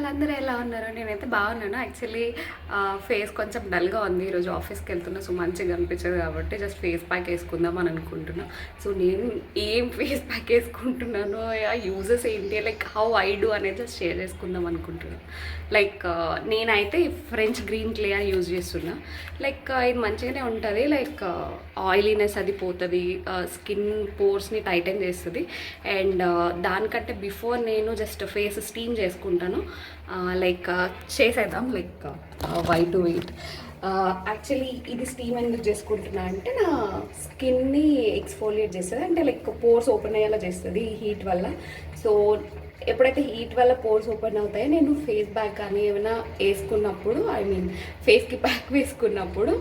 వాళ్ళందరూ ఎలా ఉన్నారు? నేనైతే బాగున్నాను. యాక్చువల్లీ ఫేస్ కొంచెం డల్‌గా ఉంది. ఈరోజు ఆఫీస్‌కి వెళ్తున్నా. సో, మంచిగా అనిపించదు కాబట్టి జస్ట్ ఫేస్ ప్యాక్ వేసుకుందాం అని అనుకుంటున్నా. సో, నేను ఏం ఫేస్ ప్యాక్ వేసుకుంటున్నానో, ఆ యూజెస్ ఏంటి, లైక్ హౌ ఐ డూ అనేది జస్ట్ షేర్ చేసుకుందాం అనుకుంటున్నా. లైక్ నేనైతే ఫ్రెంచ్ గ్రీన్ క్లియర్ యూజ్ చేస్తున్నా. లైక్ ఇది మంచిగానే ఉంటుంది. లైక్ ఆయిలీనెస్ అది పోతుంది, స్కిన్ పోర్స్ని టైటన్ చేస్తుంది. అండ్ దానికంటే బిఫోర్ నేను జస్ట్ ఫేస్ స్టీమ్ చేసుకుంటాను. లైక్ చేసేద్దాం, like why to it. Actually ఇది స్టీమ్ ఎందుకు చేసుకుంటున్నా అంటే నా స్కిన్ని ఎక్స్ఫోలియేట్ చేస్తుంది, అంటే లైక్ పోర్స్ ఓపెన్ అయ్యేలా చేస్తుంది ఈ హీట్ వల్ల. సో ఎప్పుడైతే హీట్ వల్ల పోర్స్ ఓపెన్ అవుతాయో నేను ఫేస్ ప్యాక్ కానీ ఏమైనా వేసుకున్నప్పుడు, ఐ మీన్ ఫేస్కి ప్యాక్ వేసుకున్నప్పుడు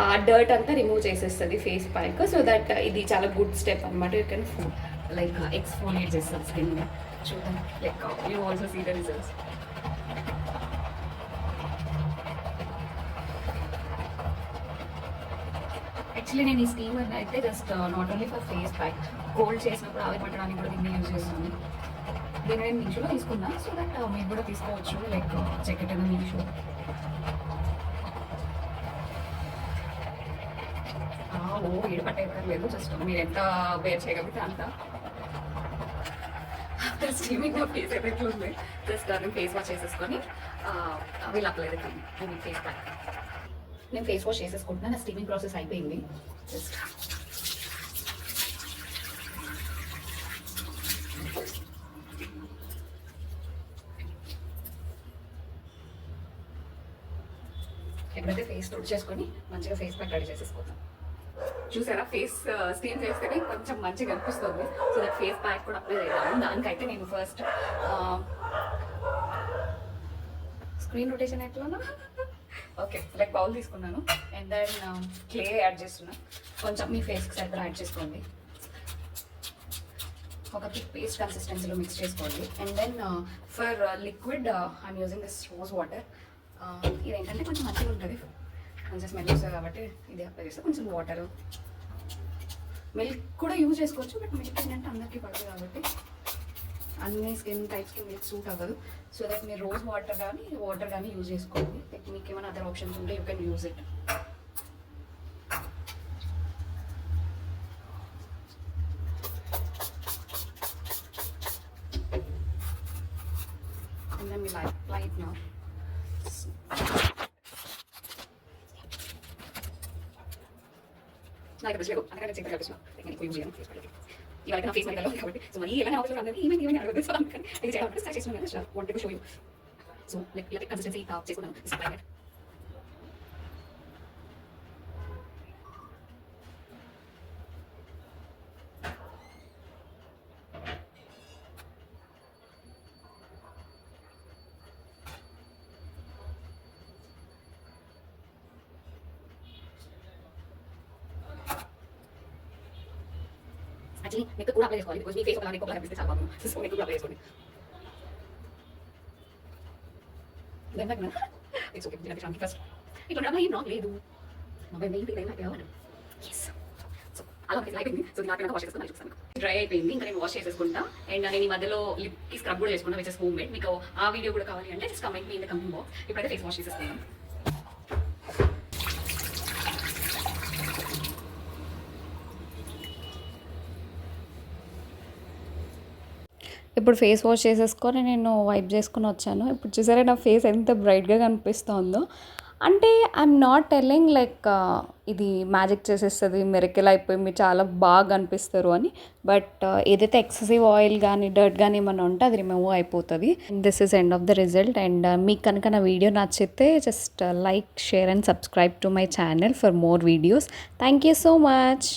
ఆ డర్ట్ అంతా రిమూవ్ చేసేస్తుంది ఫేస్ ప్యాక్. సో దట్ ఇది చాలా గుడ్ స్టెప్ అనమాట. యూ కెన్ లైక్ ఎక్స్ఫోలియేట్ చేస్తుంది స్కిన్. చూడండి, like you also see the results. Actually నేను ఈ స్టీమర్ అయితే just not only for face pack, cold చేసినప్పుడు ఆవిరి పట్టడానికి కూడా దీన్ని యూజ్ చేస్తాను. దీన్ని నేను మీషోలో తీసుకున్నా. సో దట్ మీరు కూడా తీసుకోవచ్చు. Like check it in Meesho. ఓ ఏడు పట్టేయక్కర్లేదు, జస్ట్ మీరు ఎంత బేర్ చేయగలిగితే అంత. ఆఫ్టర్ స్టీమింగ్ నా ఫేస్ అయితే ఎట్లా ఉంది, జస్ట్ నేను ఫేస్ వాష్ చేసేసుకొని వీళ్ళు అప్లై ఫేస్ ప్యాక్. నేను ఫేస్ వాష్ చేసేసుకుంటున్నాను. నా స్టీమింగ్ ప్రాసెస్ అయిపోయింది. జస్ట్ ఎప్పుడైతే ఫేస్ తుడిచేసుకొని మంచిగా ఫేస్ ప్యాక్ రెడీ చేసేసుకుంటాం. చూసారా, ఫేస్ స్టీమ్ చేస్తేనే కొంచెం మంచిగా అనిపిస్తుంది. సో దట్ ఫేస్ ప్యాక్ కూడా అప్లై చేద్దాము. దానికైతే నేను ఫస్ట్ స్క్రీన్ రొటేషన్ ఎట్లా ఓకే, లైక్ బౌల్ తీసుకున్నాను. అండ్ దెన్ క్లే యాడ్ చేస్తున్నా. కొంచెం మీ ఫేస్కి సరిగ్గా యాడ్ చేసుకోండి. ఒక థిక్ పేస్ట్ కన్సిస్టెన్సీలో మిక్స్ చేసుకోండి. And then for liquid I'm using this rose water. ఇది ఏంటంటే కొంచెం మంచిగా ఉంటుంది, కొంచెం స్మెల్ వస్తుంది కాబట్టి ఇది అప్లై చేస్తే. కొంచెం వాటర్, మిల్క్ కూడా యూజ్ చేసుకోవచ్చు. బట్ మిల్క్ ఏంటంటే అందరికీ పడదు కాబట్టి అన్ని స్కిన్ టైప్స్కి మిల్క్ సూట్ అవ్వదు. సో దట్ మీరు రోజ్ వాటర్ కానీ యూజ్ చేసుకోండి. మీకు ఏమైనా అదర్ ఆప్షన్స్ ఉంటే you can use it. And then we apply it now. నాకు తెలియదు, అందుకని చెక్ కలిపిస్తున్నా. నేను ఎక్కువ యూజ్ చేయను ఫేస్ ప్యాక్. ఇవాళ నా ఫేస్ మీద కాబట్టి సో మరి ఏమైనా అవసరం అందరికీ ఈవెన్ అడగదు. సో అందుకని ఇది చేయాలంటే స్టార్ట్ చేస్తున్నాను. Wanted to show you. So like consistency చేసుకున్నాను. Apply it. యాక్చువల్లీ మీకు కూడా అప్లై చేసుకోవాలి. బికాజ్ మీ ఫేస్ ఒకలా ఎక్కువ కనిపిస్తే చాలా బాగుంది. సో మీకు కూడా అప్లై చేసుకోండి. It's okay. నేను ఫస్ట్ ఇట్లా అలా ఏం రాంగ్ లేదు. మొబైల్ మెయిన్ థింగ్ అయిపోయాను. ఎస్. సో అలా అయిపోయింది. సో నాకు వాష్ చేసుకుని చూస్తాను. డ్రై అయిపోయింది. ఇంకా నేను వాష్ చేసేసుకుంటా. అండ్ నేను ఈ మధ్యలో లిప్కి స్క్రబ్ కూడా చేసుకున్నా, విచ్ ఇస్ హోమ్ మేడ్. మీకు ఆ వీడియో కూడా కావాలి అంటే just comment me in the comment box. ఇప్పుడైతే ఫేస్ వాష్ చేసేసుకున్నాను. ఇప్పుడు ఫేస్ వాష్ చేసేసుకొని నేను వైప్ చేసుకొని వచ్చాను. ఇప్పుడు చూసారా నా ఫేస్ ఎంత బ్రైట్గా కనిపిస్తుందో. అంటే ఐఎమ్ నాట్ టెల్లింగ్ లైక్ ఇది మ్యాజిక్ చేసేస్తుంది, మిరకిల్ అయిపోయి మీరు చాలా బాగా కనిపిస్తారు అని. బట్ ఏదైతే ఎక్సెసివ్ ఆయిల్ కానీ డర్ట్ కానీ ఏమైనా ఉంటే అది రిమూవ్ అయిపోతుంది. This is end of the result. And మీకు కనుక నా వీడియో నచ్చితే just like, share and subscribe to my channel for more videos. Thank you so much.